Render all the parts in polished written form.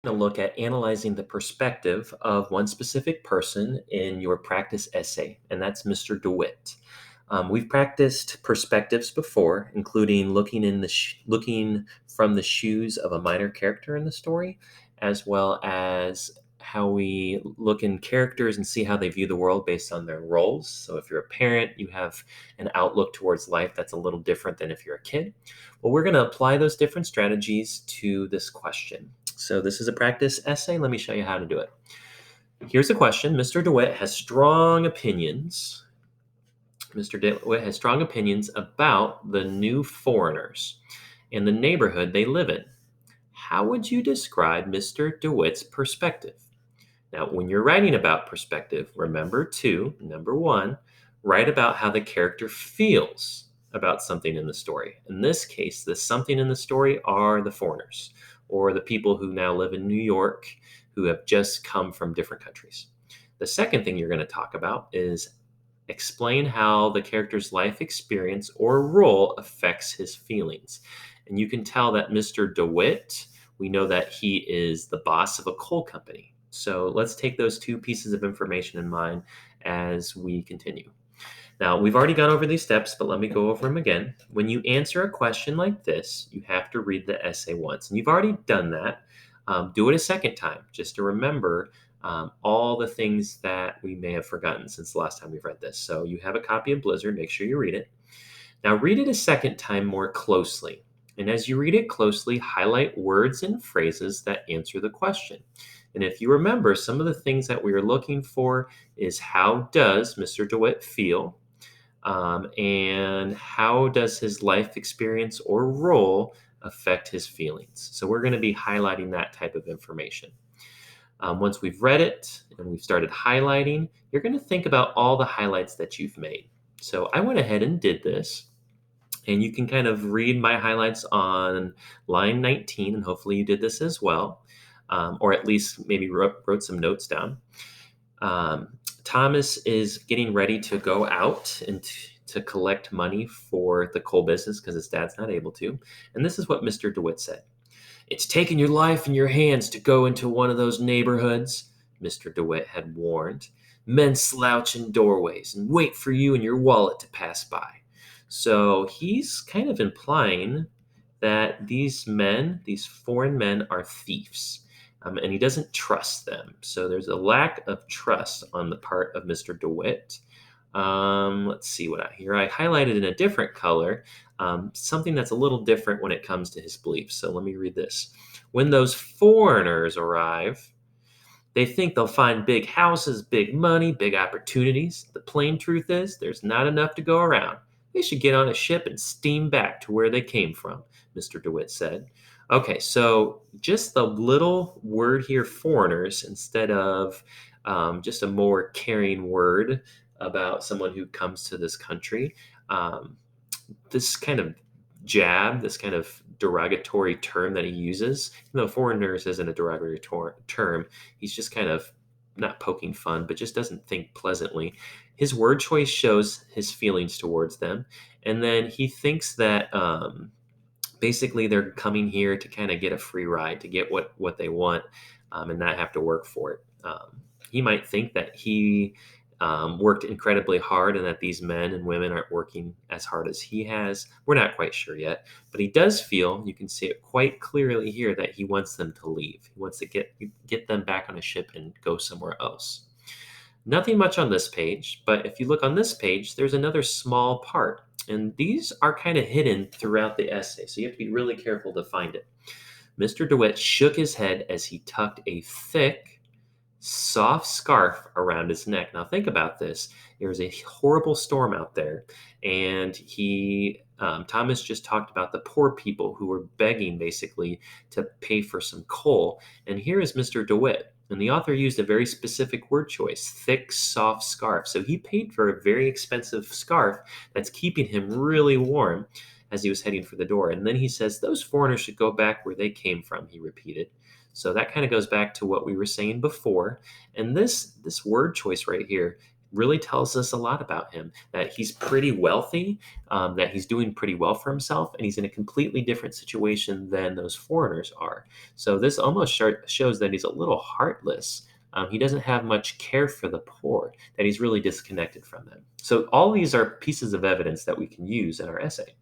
to look at analyzing the perspective of one specific person in your practice essay, and that's Mr. DeWitt. We've practiced perspectives before, including looking from the shoes of a minor character in the story, as well as how we look in characters and see how they view the world based on their roles. So, if you're a parent, you have an outlook towards life that's a little different than if you're a kid. Well, we're going to apply those different strategies to this question. So, this is a practice essay. Let me show you how to do it. Here's a question. Mr. DeWitt has strong opinions. Mr. DeWitt has strong opinions about the new foreigners and the neighborhood they live in. How would you describe Mr. DeWitt's perspective? Now, when you're writing about perspective, remember to, number one, write about how the character feels about something in the story. In this case, the something in the story are the foreigners or the people who now live in New York who have just come from different countries. The second thing you're going to talk about is explain how the character's life experience or role affects his feelings. And you can tell that Mr. DeWitt, we know that he is the boss of a coal company. So let's take those two pieces of information in mind as we continue. Now, we've already gone over these steps, but let me go over them again. When you answer a question like this, you have to read the essay once. And you've already done that. Do it a second time just to remember all the things that we may have forgotten since the last time we've read this. So you have a copy of Blizzard, make sure you read it. Now, read it a second time more closely. And as you read it closely, highlight words and phrases that answer the question. And if you remember, some of the things that we are looking for is how does Mr. DeWitt feel? And how does his life experience or role affect his feelings? So we're going to be highlighting that type of information. Once we've read it and we've started highlighting, you're going to think about all the highlights that you've made. So I went ahead and did this. And you can kind of read my highlights on line 19, and hopefully you did this as well, or at least maybe wrote some notes down. Thomas is getting ready to go out and to collect money for the coal business because his dad's not able to. And this is what Mr. DeWitt said. "It's taking your life in your hands to go into one of those neighborhoods," Mr. DeWitt had warned. "Men slouch in doorways and wait for you and your wallet to pass by." So he's kind of implying that these men, these foreign men, are thieves. And he doesn't trust them. So there's a lack of trust on the part of Mr. DeWitt. Let's see what I highlighted in a different color, something that's a little different when it comes to his beliefs. So let me read this. "When those foreigners arrive, they think they'll find big houses, big money, big opportunities. The plain truth is there's not enough to go around. They should get on a ship and steam back to where they came from," Mr. DeWitt said. Okay, so just the little word here, foreigners, instead of just a more caring word about someone who comes to this country. This kind of jab, this kind of derogatory term that he uses, even though foreigners isn't a derogatory term, he's just kind of not poking fun, but just doesn't think pleasantly. His word choice shows his feelings towards them. And then he thinks that basically they're coming here to kind of get a free ride, to get what they want and not have to work for it. He might think that he worked incredibly hard and that these men and women aren't working as hard as he has. We're not quite sure yet, but he does feel, you can see it quite clearly here, that he wants them to leave. He wants to get them back on a ship and go somewhere else. Nothing much on this page, but if you look on this page, there's another small part. And these are kind of hidden throughout the essay, so you have to be really careful to find it. Mr. DeWitt shook his head as he tucked a thick, soft scarf around his neck. Now think about this. There's a horrible storm out there, and Thomas just talked about the poor people who were begging basically to pay for some coal. And here is Mr. DeWitt. And the author used a very specific word choice, thick, soft scarf. So he paid for a very expensive scarf that's keeping him really warm as he was heading for the door. And then he says, "Those foreigners should go back where they came from," he repeated. So that kind of goes back to what we were saying before. And this word choice right here really tells us a lot about him, that he's pretty wealthy, that he's doing pretty well for himself, and he's in a completely different situation than those foreigners are. So this almost shows that he's a little heartless. He doesn't have much care for the poor, that he's really disconnected from them. So all these are pieces of evidence that we can use in our essay.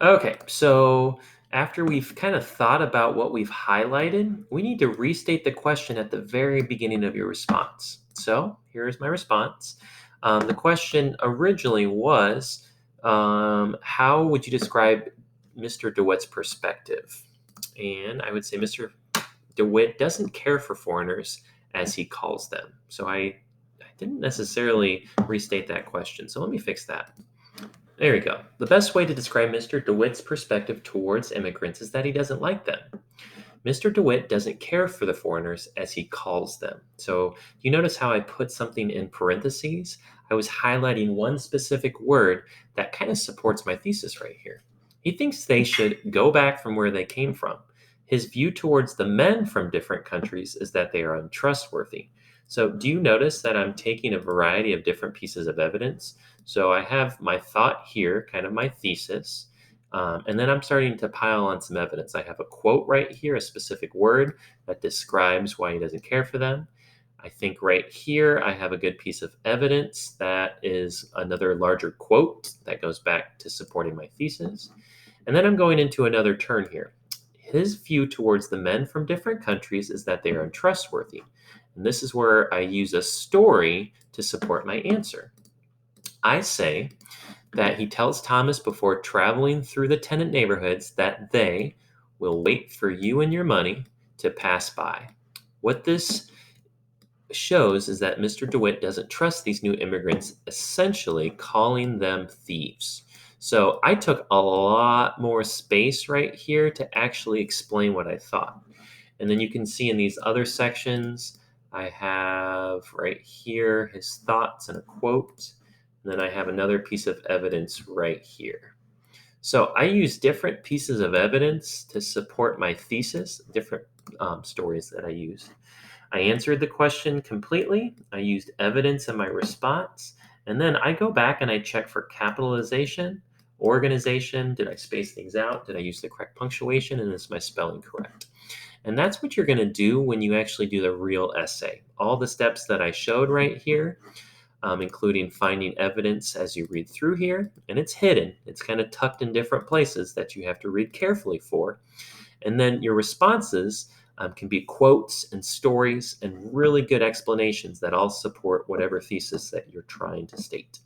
Okay, so after we've kind of thought about what we've highlighted, we need to restate the question at the very beginning of your response. So here's my response. The question originally was, how would you describe Mr. DeWitt's perspective? And I would say Mr. DeWitt doesn't care for foreigners as he calls them. So I didn't necessarily restate that question. So let me fix that. There we go. The best way to describe Mr. DeWitt's perspective towards immigrants is that he doesn't like them. Mr. DeWitt doesn't care for the foreigners as he calls them. So you notice how I put something in parentheses? I was highlighting one specific word that kind of supports my thesis right here. He thinks they should go back from where they came from. His view towards the men from different countries is that they are untrustworthy. So do you notice that I'm taking a variety of different pieces of evidence? So I have my thought here, kind of my thesis, and then I'm starting to pile on some evidence. I have a quote right here, a specific word that describes why he doesn't care for them. I think right here I have a good piece of evidence that is another larger quote that goes back to supporting my thesis. And then I'm going into another turn here. His view towards the men from different countries is that they are untrustworthy. And this is where I use a story to support my answer. I say that he tells Thomas before traveling through the tenant neighborhoods that they will wait for you and your money to pass by. What this shows is that Mr. DeWitt doesn't trust these new immigrants, essentially calling them thieves. So I took a lot more space right here to actually explain what I thought. And then you can see in these other sections, I have right here his thoughts and a quote. And then I have another piece of evidence right here. So I use different pieces of evidence to support my thesis, different stories that I used. I answered the question completely. I used evidence in my response. And then I go back and I check for capitalization, organization. Did I space things out? Did I use the correct punctuation? And is my spelling correct? And that's what you're going to do when you actually do the real essay. All the steps that I showed right here, including finding evidence as you read through here. And it's hidden. It's kind of tucked in different places that you have to read carefully for. And then your responses can be quotes and stories and really good explanations that all support whatever thesis that you're trying to state.